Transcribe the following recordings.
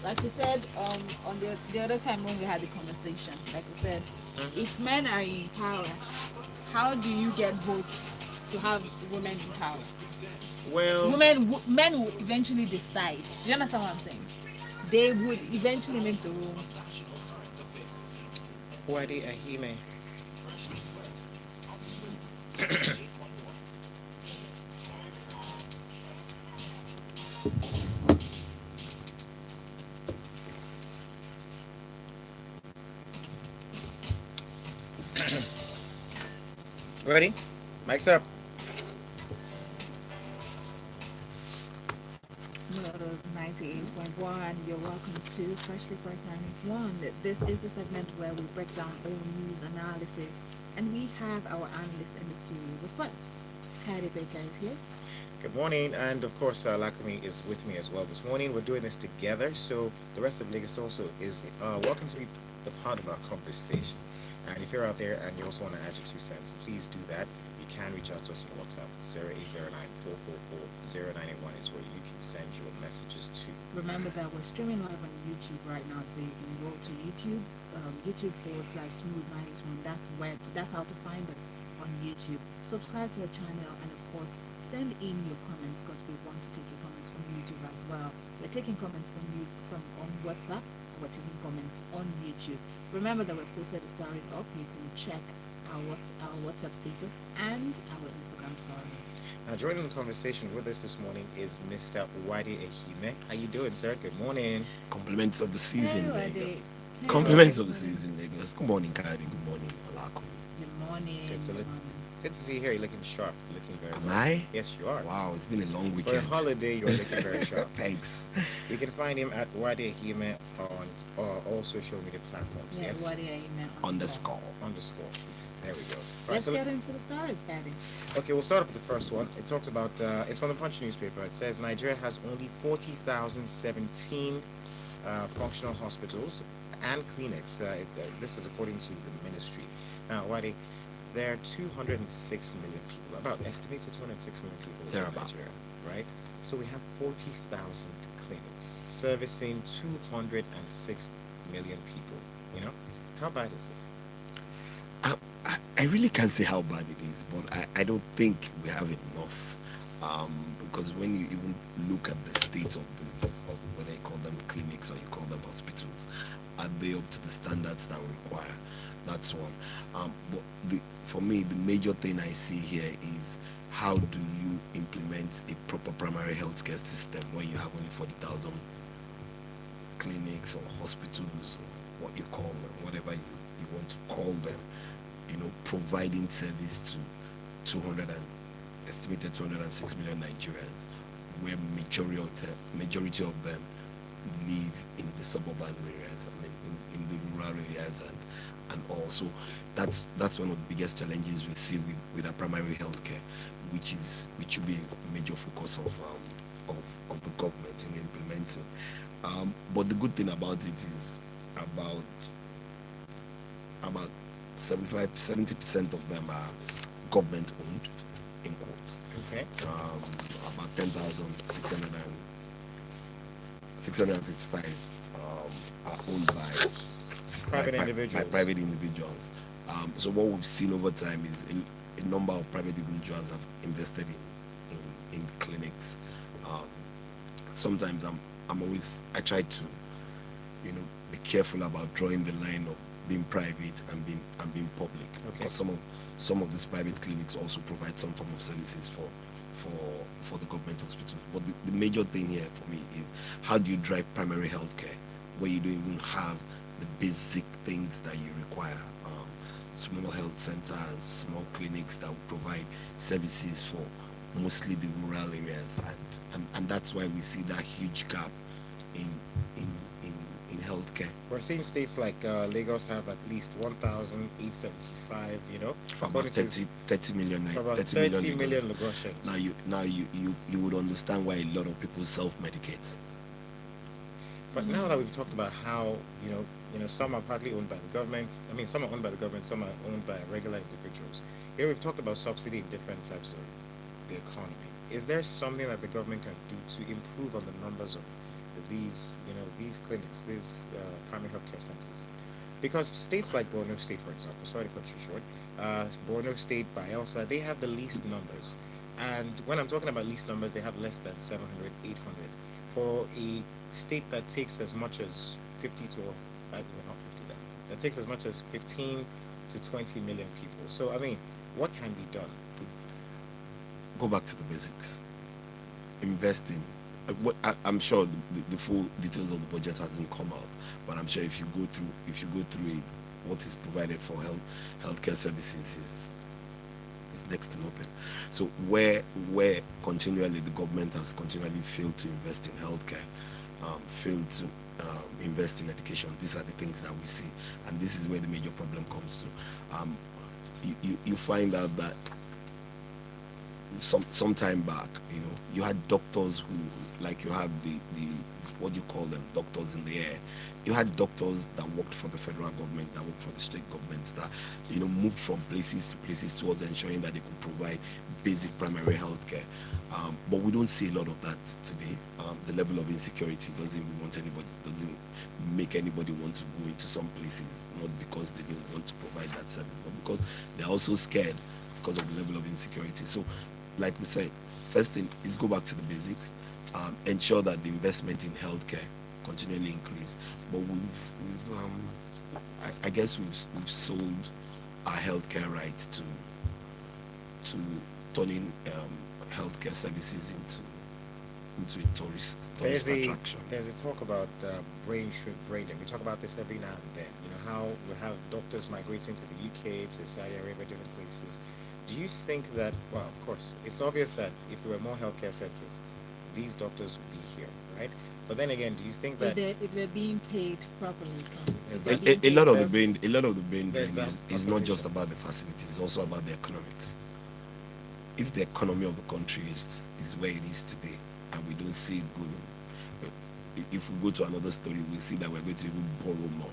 like I said, on the other time when we had the conversation, like I said, if men are in power, how do you get votes to have women in power? Well, Men will eventually decide. Do you understand what I'm saying? They would eventually make the rule. Wadi Ahime. Ready? Mike's up. Smooth 98.1. You're welcome to Freshly Pressed 91. This is the segment where we break down all news analysis, and we have our analyst in the studio. But first, Kylie Baker is here. Good morning, and of course, Lakumi is with me as well this morning. We're doing this together, so the rest of Lagos also is welcome to be a part of our conversation. And if you're out there and you also want to add your 2 cents, please do that. You can reach out to us on WhatsApp. 0809 is where you can send your messages to. Remember that we're streaming live on YouTube right now, so you can go to YouTube, YouTube/Smooth 91. That's how to find us on YouTube. Subscribe to our channel, and of course, send in your comments because we want to take your comments from YouTube as well. We're taking comments from you from on WhatsApp. We're taking comments on YouTube. Remember that we've posted the stories up. You can check our WhatsApp status and our Instagram stories. Now, joining the conversation with us this morning is Mr. Wadi Ehime. How you doing, sir? Good morning. Compliments of the Hey, season, Lagos. Wade. Hey, Compliments Wade. of the season, Lagos. Good morning, Kadi. Good morning, Alakumi. Good morning. Good to, Good look, morning. good to see you here. You're looking sharp. You're looking very Am well. I? Yes, you are. Wow, it's been a long For a weekend. holiday, you're looking very sharp. Thanks. You can find him at Wadi Ehime on all social media platforms. Yeah, Yes. what do you mean? Underscore. Underscore. There we go. All right, Let's so get into the stories, Patty. okay, we'll start off with the first one. It talks about it's from the Punch newspaper. It says Nigeria has only 40,017 functional hospitals and clinics. This is according to the ministry. Now, Wadi, there are 206 million people, about estimated 206 million people in Thereabout. Nigeria, right? So we have 40,000 clinics servicing 206 million people. You know, how bad is this? I really can't say how bad it is, but I don't think we have enough. Because when you even look at the state of whether you call them clinics or you call them hospitals, are they up to the standards that we require? That's one. But for me, the major thing I see here is how do you implement a proper primary healthcare system when you have only 40,000 clinics or hospitals or what you call them, whatever you want to call them, providing service to 200 and estimated 206 million Nigerians, where majority of them live in the suburban areas, I mean, in the rural areas and also that's one of the biggest challenges we see with our primary healthcare, which should be a major focus of the government in implementing. But the good thing about it is about 70% of them are government owned, in quotes. Okay. About 10,600 655 are owned Private by individuals. private individuals. So what we've seen over time is a number of private individuals have invested in clinics. Um, Sometimes I try to be careful about drawing the line of being private and being public. Okay. Because some of these private clinics also provide some form of services for the government hospitals. But the major thing here for me is how do you drive primary healthcare where you don't even have the basic things that you require. Small health centers, small clinics that will provide services for mostly the rural areas, and that's why we see that huge gap in in in healthcare. We're seeing states like Lagos have at least 1,875, For about according to 30 million, for about 30 30 million million Lagosians. Now you would understand why a lot of people self-medicate. But now that we've talked about how, some are partly owned by the government, I mean, some are owned by the government, some are owned by regular individuals. Here we've talked about subsidy in different types of the economy. Is there something that the government can do to improve on the numbers of these, these clinics, these primary healthcare centers? Because states like Borno State, for example, sorry to cut you short, Borno State, Bayelsa, they have the least numbers. And when I'm talking about least numbers, they have less than 700, 800. For a state that takes as much as 50 to, not 50, that takes as much as 15 to 20 million people. So, I mean, what can be done? Go back to the basics. Investing. I'm sure the full details of the budget hasn't come out, but I'm sure if you go through it, what is provided for healthcare services is next to nothing. So where continually the government has continually failed to invest in healthcare, failed to invest in education, these are the things that we see, and this is where the major problem comes to. You find out that some time back, you had doctors who, like, you have the what do you call them, doctors in the air. You had doctors that worked for the federal government, that worked for the state governments, that moved from places to places towards ensuring that they could provide basic primary health care. But we don't see a lot of that today. The level of insecurity doesn't make anybody want to go into some places, not because they don't want to provide that service, but because they're also scared because of the level of insecurity. So, like we said, first thing is go back to the basics, ensure that the investment in healthcare continually increase. But I guess we've sold our healthcare rights to turning healthcare services into a tourist attraction. There's a talk about brain drain. We talk about this every now and then. How we have doctors migrating to the UK, to Saudi Arabia, different places. Do you think that, well, of course, it's obvious that if there were more healthcare centers, these doctors would be here, right? But then again, do you think that if they're being paid properly, a lot of the brain drain is not just competition. about the facilities, it's also about the economics. If the economy of the country is where it is today, and we don't see it going, if we go to another story, we see that we're going to even borrow more.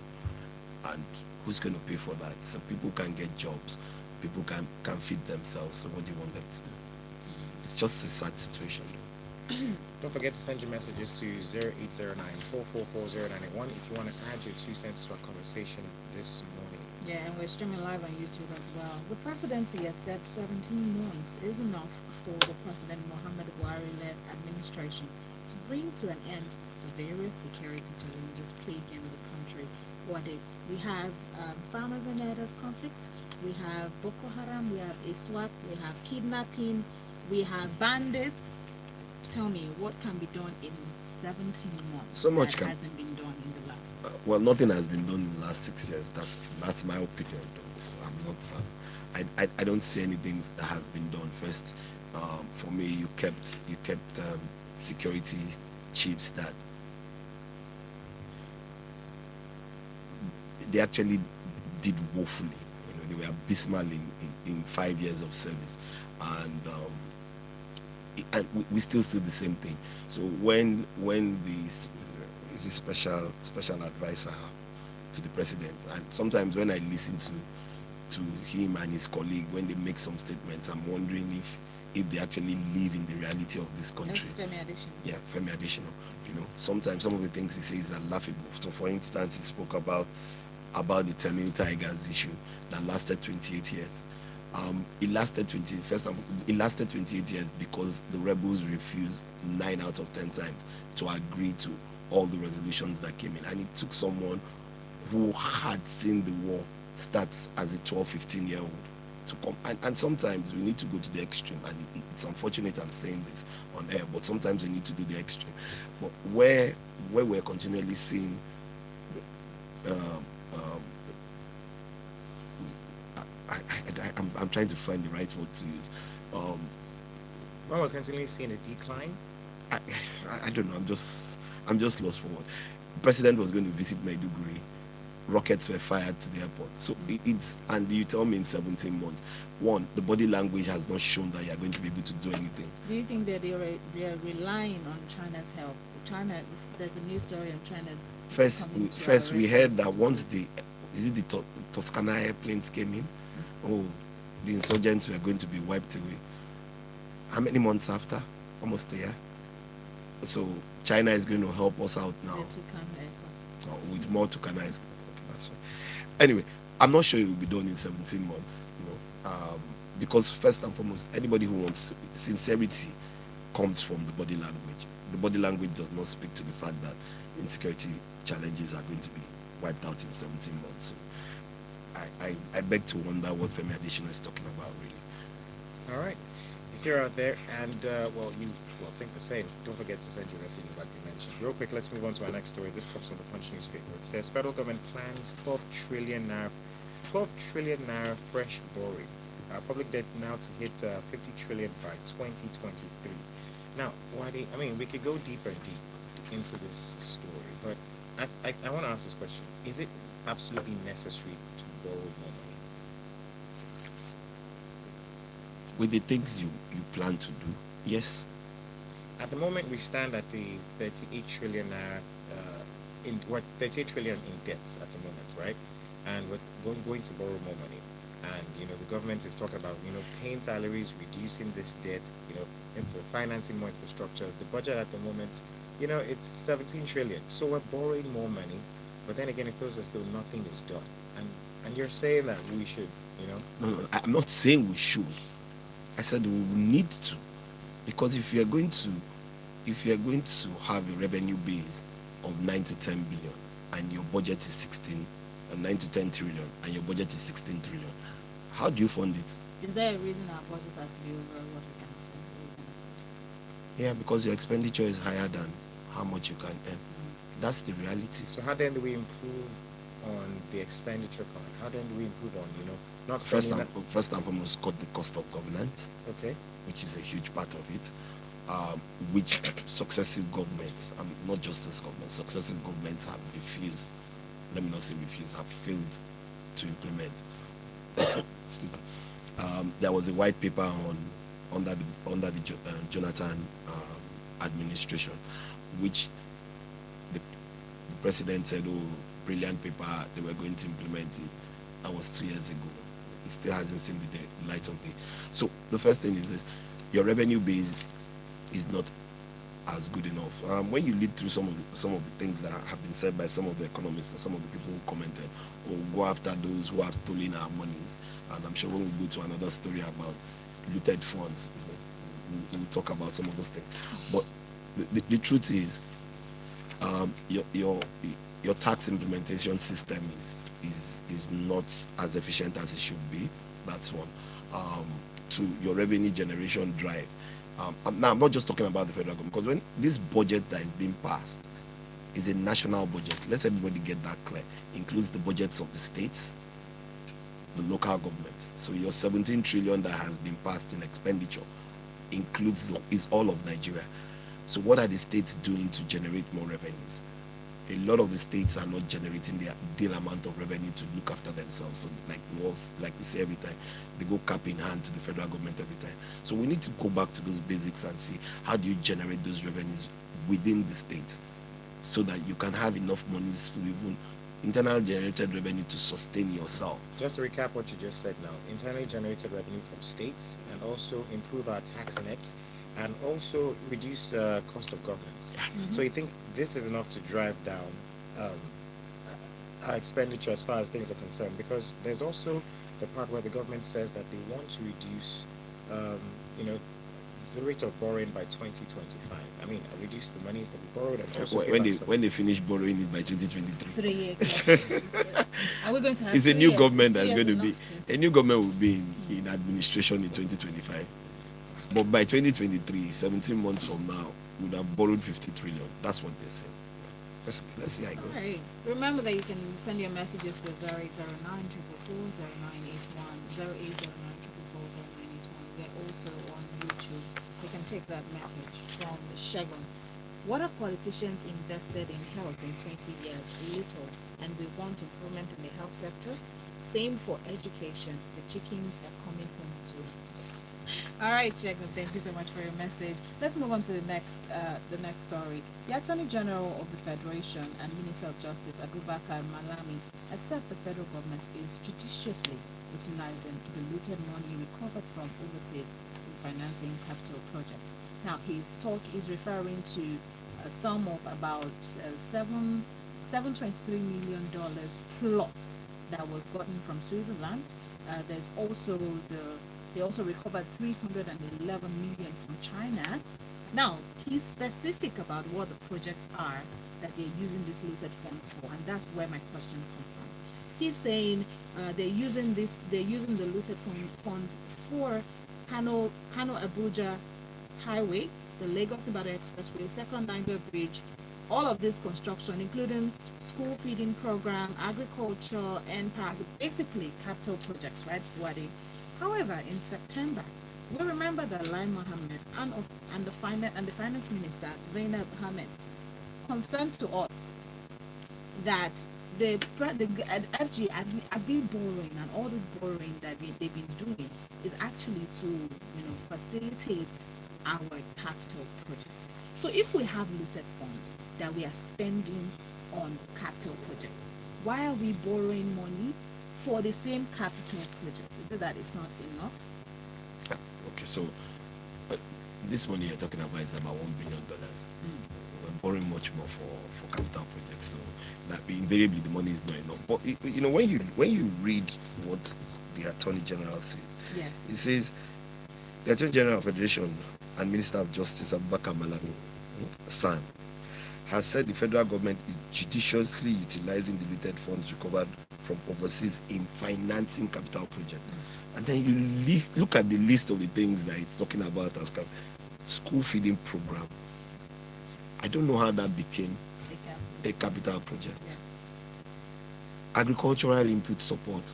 And who's going to pay for that? So people can get jobs, people can feed themselves. So what do you want them to do? It's just a sad situation, though. Don't forget to send your messages to 0809 444 0981 if you want to add your 2 cents to our conversation this morning. Yeah, and we're streaming live on YouTube as well. The presidency has said 17 months is enough for the President Muhammad Buhari-led administration to bring to an end the various security challenges plaguing the country. We have farmers and herders conflict, we have Boko Haram, we have ISWAP, we have kidnapping, we have bandits. Tell me, what can be done in 17 months So much that hasn't been done in the last? Well, nothing has been done in the last 6 years. That's my opinion. I'm not. I don't see anything that has been done. First, for me, you kept security chiefs that they actually did woefully. They were abysmal in 5 years of service, and we still see the same thing. So when is a special advisor to the president, and sometimes when I listen to him and his colleague, when they make some statements, I'm wondering if they actually live in the reality of this country. That's Femi Adesina. Yeah, Femi Adesina. Sometimes some of the things he says are laughable. So, for instance, he spoke about the Tamil Tigers issue that lasted 28 years. It lasted 28 years because the rebels refused 9 out of 10 times to agree to all the resolutions that came in, and it took someone who had seen the war start as a 12-15-year-old to come. And sometimes we need to go to the extreme, and it's unfortunate I'm saying this on air, but sometimes we need to do the extreme. But where we're continually seeing I'm trying to find the right word to use. Well, we're continually seeing a decline. I don't know. I'm just lost for word. The president was going to visit Maiduguri. Rockets were fired to the airport. So it's, and you tell me in 17 months, one, the body language has not shown that you're going to be able to do anything. Do you think that they're relying on China's help? There's a news story on China. First we heard that once the Toscana airplanes came in, the insurgents were going to be wiped away. How many months after? Almost a year. So China is going to help us out The now Tucano aircraft. with more Tucana. That's fine. Anyway, I'm not sure it will be done in 17 months. Because first and foremost, anybody who wants sincerity comes from the body language. The body language does not speak to the fact that insecurity challenges are going to be wiped out in 17 months. So I beg to wonder what Femi Adesina is talking about, really. All right. If you're out there and you think the same, don't forget to send your messages like we mentioned. Real quick, let's move on to our next story. This comes from the Punch newspaper. It says federal government plans 12 trillion naira fresh borrowing. Public debt now to hit 50 trillion by 2023. Now, we could go deeper and deep into this story, but I want to ask this question: is it absolutely necessary to borrow more money? With the things you plan to do, yes. At the moment, we stand at the 38 trillion naira, 38 trillion in debts at the moment, right? And we're going to borrow more money. And the government is talking about paying salaries, reducing this debt, financing more infrastructure. The budget at the moment, it's 17 trillion. So we're borrowing more money, but then again, it feels as though nothing is done. And you're saying that we should, No, I'm not saying we should. I said we will need to, because if you are going to have a revenue base of 9 to 10 billion and your budget is 9 to 10 trillion and your budget is 16 trillion, how do you fund it? Is there a reason our budget has to be over what we can spend? Yeah, because your expenditure is higher than how much you can earn. That's the reality. So how then do we improve on the expenditure part? How then do we improve on, not First spending and foremost, cut the cost of governance, Okay. which is a huge part of it, which successive governments, not just this government, successive governments have refused, let me not say refused, have failed to implement. Excuse me. There was a white paper under the Jonathan administration, which the president said, "Oh, brilliant paper, they were going to implement it." That was 2 years ago. It still hasn't seen the light of day. So the first thing is this: your revenue base is not as good enough. When you lead through some of the things that have been said by some of the economists or some of the people who commented, or go after those who have stolen our monies, and I'm sure when we go to another story about looted funds, we'll talk about some of those things. But the truth is, your tax implementation system is not as efficient as it should be. That's one. To your revenue generation drive. Now, I'm not just talking about the federal government, because when this budget that is being passed is a national budget, let's everybody get that clear, includes the budgets of the states, the local government. So your 17 trillion that has been passed in expenditure is all of Nigeria. So what are the states doing to generate more revenues? A lot of the states are not generating the deal amount of revenue to look after themselves. So like we say every time, they go cap in hand to the federal government every time. So we need to go back to those basics and see how do you generate those revenues within the states, so that you can have enough monies to even internal generated revenue to sustain yourself. Just to recap what you just said now, internally generated revenue from states, and also improve our tax net, and also reduce cost of governance. So you think this is enough to drive down our expenditure as far as things are concerned? Because there's also the part where the government says that they want to reduce, the rate of borrowing by 2025. Reduce the monies that we borrowed, and also when they finish borrowing it by 2023. 3 years. Are we going to have? It's a 3 new years? government Is 2 that's going years to be. enough A new government will be in administration in 2025. But by 2023, 17 months from now, we would have borrowed 50 trillion. That's what they say. Let's see how it goes. All right. Remember that you can send your messages to 0809 444 0981, 0809 444 0981. We're also on YouTube. You can take that message from Shegun. What have politicians invested in health in 20 years? Little. And we want improvement in the health sector. Same for education. The chickens are coming home to roost. All right, Shegun, thank you so much for your message. Let's move on to the next story. The Attorney General of the Federation and Minister of Justice, Abubakar Malami, has said the federal government is judiciously utilizing the looted money recovered from overseas in financing capital projects. Now, his talk is referring to a sum of about $723 million plus that was gotten from Switzerland. There's also they also recovered 311 million from China. Now, he's specific about what the projects are that they're using these looted funds for, and that's where my question comes from. He's saying they're using the looted funds for Kano Abuja Highway, the Lagos Ibadan Expressway, Second Niger Bridge, all of this construction, including school feeding program, agriculture, and basically capital projects, right, Wadi? However, in September, we remember that Lai Mohammed and the finance minister Zainab Ahmed confirmed to us that the FG have been borrowing, and all this borrowing that they've been doing is actually to facilitate our capital projects. So if we have looted funds that we are spending on capital projects, why are we borrowing money for the same capital projects? Is it that it's not enough? Okay, so this money you're talking about is about $1 billion. We're borrowing much more for capital projects, so that invariably the money is not enough. But when you read what the Attorney General says, yes, he says the Attorney General of Federation and Minister of Justice Abubakar Malami San has said the federal government is judiciously utilizing the looted funds recovered from overseas in financing capital projects. And then you look at the list of the things that it's talking about as school feeding program. I don't know how that became a capital project. Yeah. Agricultural input support.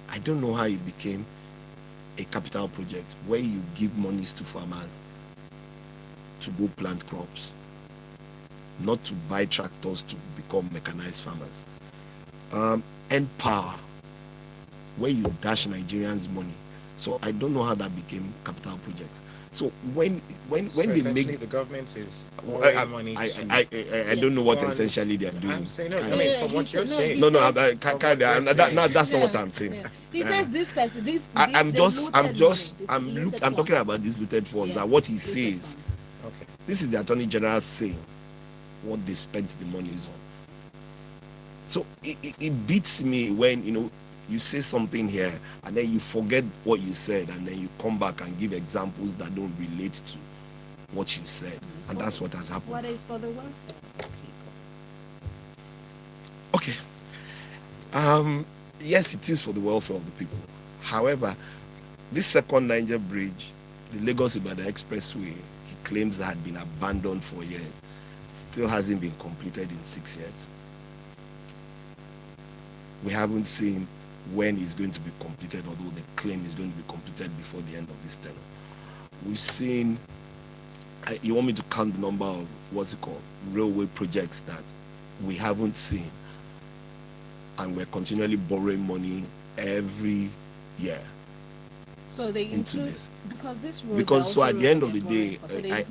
I don't know how it became a capital project where you give monies to farmers to go plant crops, not to buy tractors to become mechanized farmers. And power, where you dash Nigerians money. So I don't know how that became capital projects. So when they make the government is borrowing money. I don't know what essentially they are doing. I'm saying no. I mean, from what you're saying. No, that's not what I'm saying. Yeah. He says this person, this. I'm talking about these looted funds. Yes, and what he looted says. funds. Okay. This is the Attorney General saying what they spent the monies on. So it beats me when you say something here and then you forget what you said and then you come back and give examples that don't relate to what you said. And that's what has happened. What is for the welfare of people? Okay. Yes, it is for the welfare of the people. However, this second Niger Bridge, the Lagos Ibadan Expressway, he claims that had been abandoned for years, still hasn't been completed in 6 years. We haven't seen when it's going to be completed, although the claim is going to be completed before the end of this term. We've seen, you want me to count the number of railway projects that we haven't seen, and we're continually borrowing money every year. So they into include, this. Because this road. Because so at the end of the day,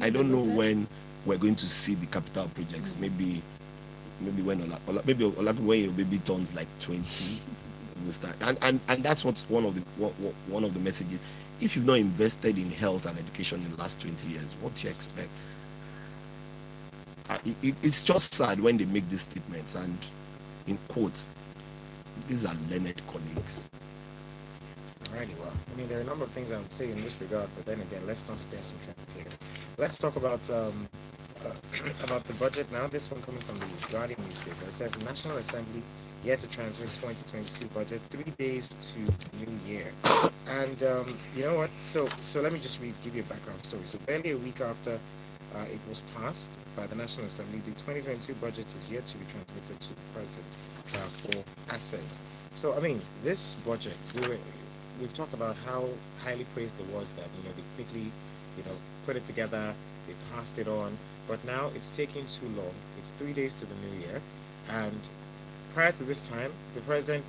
I don't know when. when we're going to see the capital projects. Maybe when when your baby turns like 20, we'll start. And that's what one of the messages. If you've not invested in health and education in the last 20 years, what do you expect? It's just sad when they make these statements, and in quotes, these are learned colleagues. Alrighty, well, I mean, there are a number of things I would say in this regard, but then again, let's not stay some kind of here. Let's talk about the budget now. This one coming from the Guardian newspaper. It says the National Assembly yet to transfer 2022 budget 3 days to New Year. And you know what? So let me just give you a background story. So barely a week after it was passed by the National Assembly, the 2022 budget is yet to be transmitted to the President for assent. So I mean, this budget, we've talked about how highly praised it was that they quickly put it together, they passed it on, but now it's taking too long. It's 3 days to the New Year, and prior to this time, the president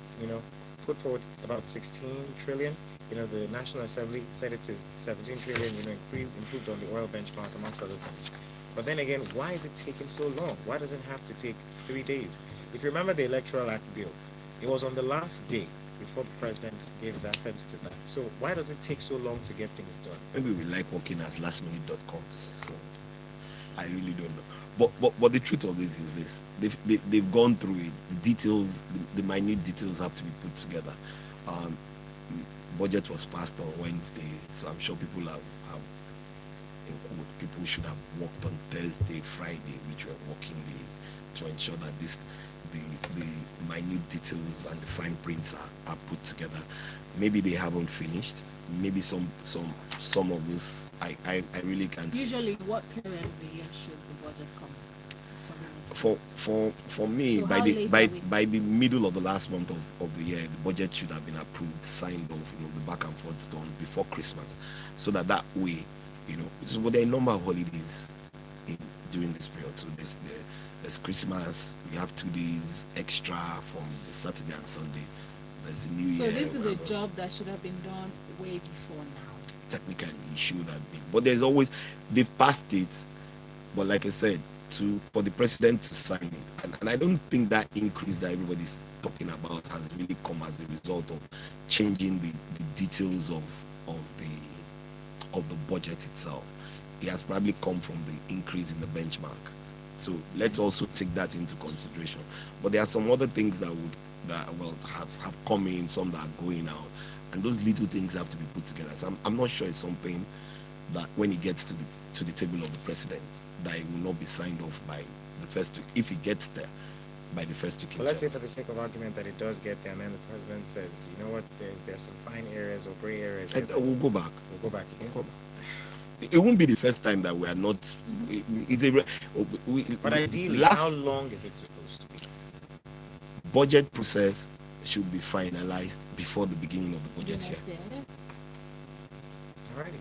put forward about 16 trillion. The National Assembly set it to 17 trillion. Improved on the oil benchmark amongst other things. But then again, why is it taking so long? Why does it have to take 3 days? If you remember the Electoral Act bill, it was on the last day before the president gave his assent to that. So why does it take so long to get things done? Maybe we like working as lastminute.coms. So I really don't know. But the truth of this is this: they've gone through it. The details, the minute details, have to be put together. Um, Budget was passed on Wednesday, so I'm sure people have people should have worked on Thursday, Friday, which were working days, to ensure that the minute details and the fine prints are put together. Maybe they haven't finished. Maybe some of us, I really can't. Usually, what period of the year should the budget come? For me, So by the middle of the last month of the year, the budget should have been approved, signed off, the back and forth done before Christmas, so that way, so there are a number of holidays during this period. So there's Christmas. We have 2 days extra from the Saturday and Sunday. There's a New Year. So this is a job that should have been done way before now. Technically, it should have been, but they've passed it. But like I said, for the president to sign it, and I don't think that increase that everybody's talking about has really come as a result of changing the details of the budget itself. It has probably come from the increase in the benchmark. So let's also take that into consideration. But there are some other things that have come in, some that are going out, and those little things have to be put together. So I'm not sure it's something that when it gets to the table of the president, that it will not be signed off by the first week, if it gets there by the first week. Well, let's say for the sake of argument that it does get there, and then the president says, you know what, there's some fine areas or gray areas. We'll go back. We'll go back again. It won't be the first time that we are not. But ideally, how long is it supposed to be? Budget process should be finalized before the beginning of the budget year. Alrighty.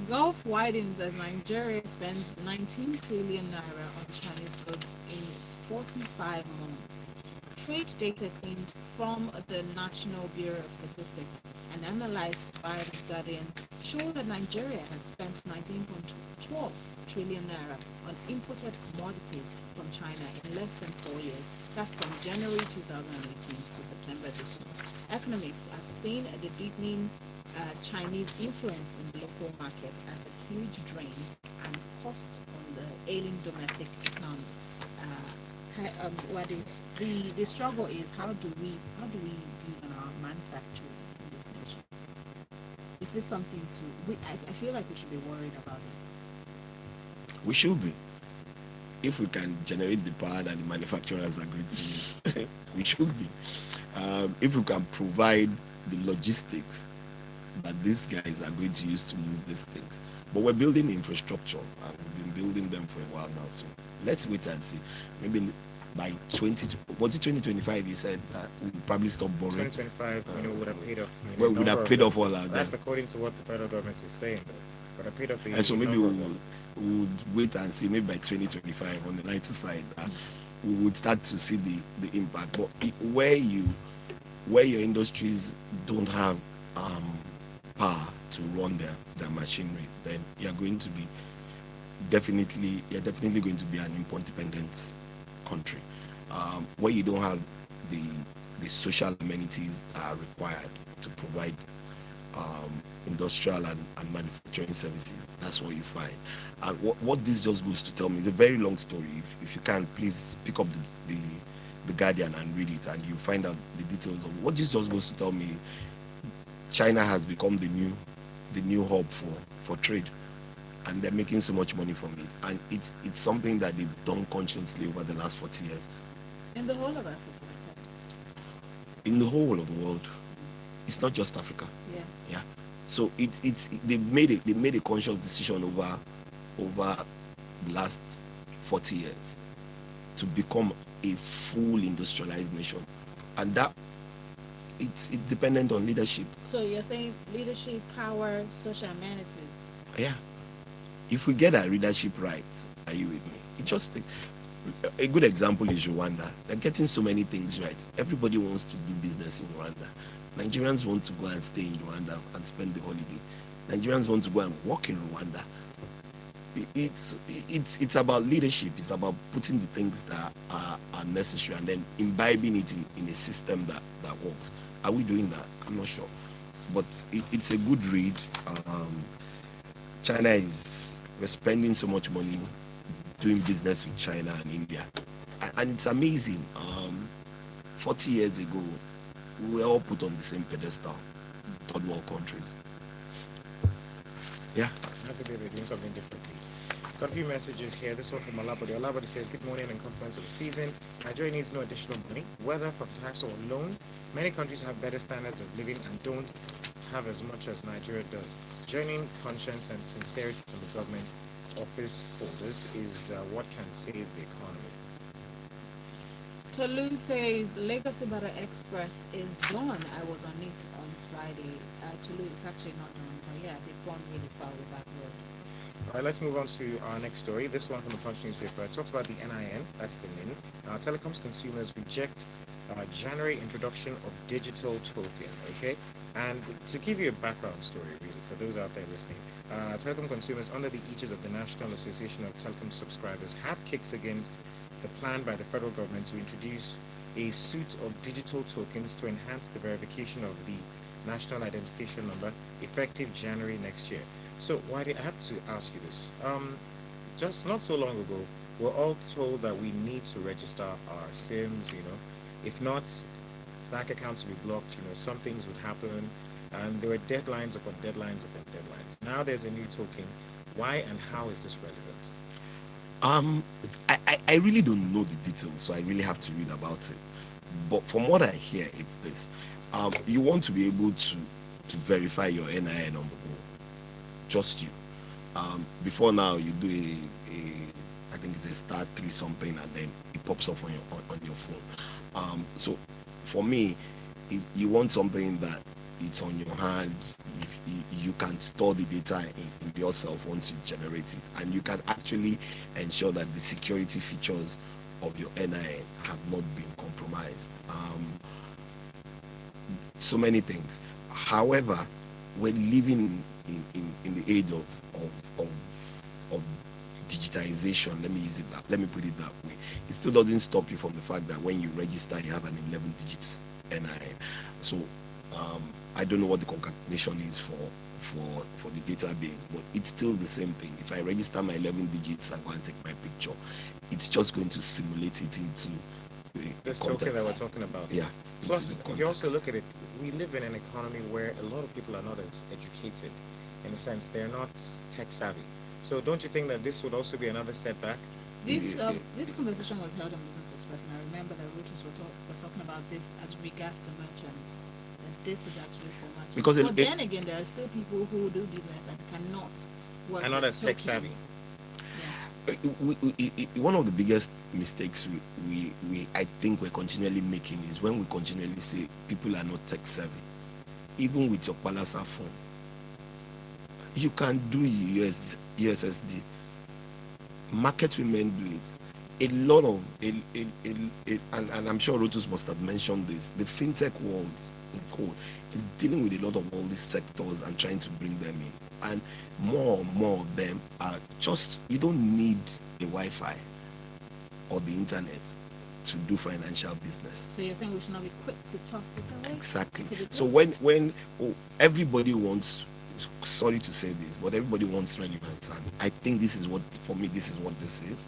Gulf widens as Nigeria spends 19 trillion naira on Chinese goods in 45 months. Trade data gleaned from the National Bureau of Statistics and analyzed by The Guardian show that Nigeria has spent 19.12 trillion naira on imported commodities from China in less than 4 years. That's from January 2018 to September this year. Economists have seen the deepening Chinese influence in the local market as a huge drain and cost on the ailing domestic economy. The struggle is how do we build on our manufacturing in this nation? Is this something I feel like we should be worried about this. We should be. If we can generate the power that the manufacturers are going to use, we should be. If we can provide the logistics that these guys are going to use to move these things. But we're building infrastructure, and we've been building them for a while now. So let's wait and see. Maybe by 2025, you said that we'll probably stop borrowing. 2025, would have paid off. Well, would have paid off all our debt. That's according to what the federal government is saying. But I paid off. And so maybe we would wait and see. Maybe by 2025, on the lighter side, we would start to see the impact. But where your industries don't have power to run their machinery, then you're definitely going to be an import dependent country. Where you don't have the social amenities that are required to provide industrial and manufacturing services, that's what you find. And what this just goes to tell me is a very long story. If you can, please pick up the Guardian and read it, and you find out the details of what this just goes to tell me. China has become the new hub for trade, and they're making so much money from it, and it's something that they've done consciously over the last 40 years. In the whole of Africa? In the whole of the world. It's not just Africa. Yeah. So they've made a conscious decision over the last 40 years to become a full industrialized nation, and that it's dependent on leadership. So you're saying leadership, power, social amenities. Yeah. If we get our leadership right, are you with me? It just a good example is Rwanda. They're getting so many things right. Everybody wants to do business in Rwanda. Nigerians want to go and stay in Rwanda and spend the holiday. Nigerians want to go and work in Rwanda. It's about leadership. It's about putting the things that are necessary and then imbibing it in a system that works. Are we doing that? I'm not sure, but it's a good read. China is we're spending so much money doing business with China and India, and it's amazing. 40 years ago, we were all put on the same pedestal, third world countries. Yeah. Absolutely, they're doing something differently. Got a few messages here. This one from Alabody. Alabody says, good morning and compliments of the season. Nigeria needs no additional money, whether for tax or loan. Many countries have better standards of living and don't have as much as Nigeria does. Joining conscience and sincerity from the government office holders is what can save the economy. Tolu says Lagos Ibadan Express is done. I was on it on Friday. Tolu, it's actually not done, but yeah, they've gone really far with that road. All right, let's move on to our next story. This one from the Punch newspaper. It talks about the NIN, that's the NIN. Telecoms consumers reject January introduction of digital token, okay? And to give you a background story, really, for those out there listening, telecom consumers under the aegis of the National Association of Telecom Subscribers have kicked against the plan by the federal government to introduce a suite of digital tokens to enhance the verification of the national identification number effective January next year. So why did I have to ask you this? Just not so long ago, we're all told that we need to register our SIMs, If not, bank accounts will be blocked, some things would happen. And there were deadlines upon deadlines upon deadlines. Now there's a new token. Why and how is this relevant? I really don't know the details, so I really have to read about it. But from what I hear, it's this. You want to be able to verify your NIN on the go. Just you. Before now, you do I think it's a star 3 something, and then it pops up on your phone. So for me, you want something that it's on your hand. You can store the data in yourself once you generate it, and you can actually ensure that the security features of your NIN have not been compromised. So many things. However, we're living in the age of digitization. Let me put it that way. It still doesn't stop you from the fact that when you register, you have an 11 digits NIN. So I don't know what the concatenation is for the database, but it's still the same thing. If I register my 11 digits and go and take my picture, it's just going to simulate it into this token that we're talking about. Yeah. Plus, if you also look at it, we live in an economy where a lot of people are not as educated. In a sense, they're not tech savvy. So don't you think that this would also be another setback? This conversation was held on Business Express, and I remember that Reuters was talking about this as regards to merchants. That this is actually for merchants. Because but then again, there are still people who do business and cannot work. And not as tech savvy. One of the biggest mistakes we I think we're continually making is when we continually say people are not tech savvy. Even with your Palasa phone, you can do USSD. Market women do it. A lot of and I'm sure Rotus must have mentioned this. The fintech world in code is dealing with a lot of all these sectors and trying to bring them in. And more of them are just, you don't need a Wi-Fi or the internet to do financial business. So you're saying we should not be quick to toss this away? Exactly. So when everybody wants, sorry to say this, but everybody wants relevance, and I think this is what, for me, this is what this is.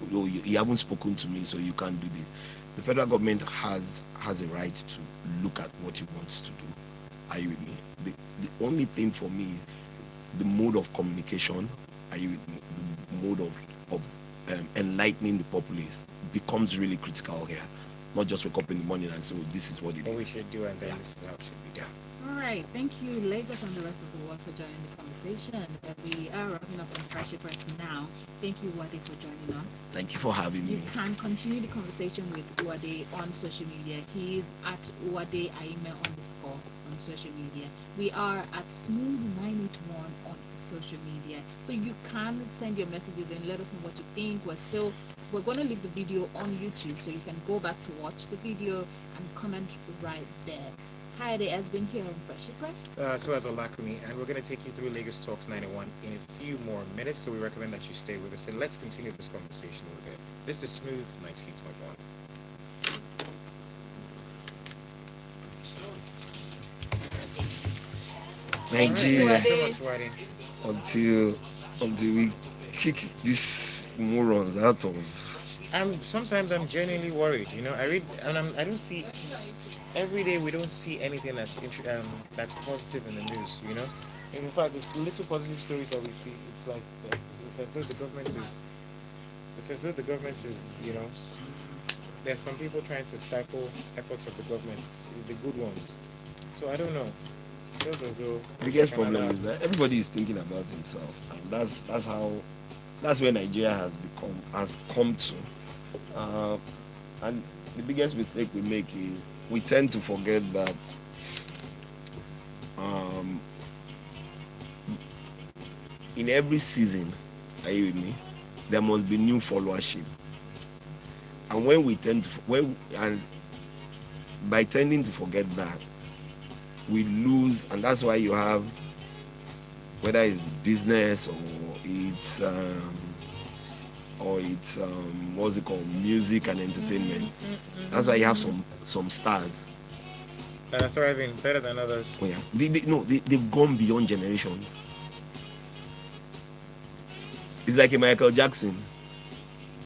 You haven't spoken to me, so you can't do this. The federal government has a right to look at what he wants to do. Are you with me? The only thing for me is the mode of communication. Are you with me? The mode of enlightening the populace becomes really critical here. Not just wake up in the morning and say, this is what it is. What we should do, and then this is how it should be done. All right. Thank you, Lagos, and the rest of the world for joining the conversation. We are wrapping up on Friday Press now. Thank you, Wade, for joining us. Thank you for having me. You can continue the conversation with Wade on social media. He is at Wade Aime _ on social media. We are at Smooth981 on social media. So you can send your messages and let us know what you think. We're going to leave the video on YouTube, so you can go back to watch the video and comment right there. Hayade has been here on Fresh Press. So has Olakumi, and we're going to take you through Lagos Talks 91 in a few more minutes, so we recommend that you stay with us, and let's continue this conversation with it. This is Smooth 19.1. All right, thank you Nigeria, so much, Wadi. until we kick these morons out of. Sometimes I'm genuinely worried. You know, I read and I don't see every day. We don't see anything that's positive in the news. You know, in fact, there's little positive stories that we see. It's like it's as though the government is. It's as though the government is. You know, there's some people trying to stifle efforts of the government, the good ones. So I don't know. It feels as though The it's like biggest problem another. is that everybody is thinking about himself, and that's where Nigeria has come to. Uh, and the biggest mistake we make is we tend to forget that um, in every season, are you with me? There must be new followership, and when we tend to when and by tending to forget that, we lose, and that's why you have, whether it's business or it's what's it called, music and entertainment. That's why you have some stars. That are thriving better than others. Oh yeah, no, they've gone beyond generations. It's like a Michael Jackson.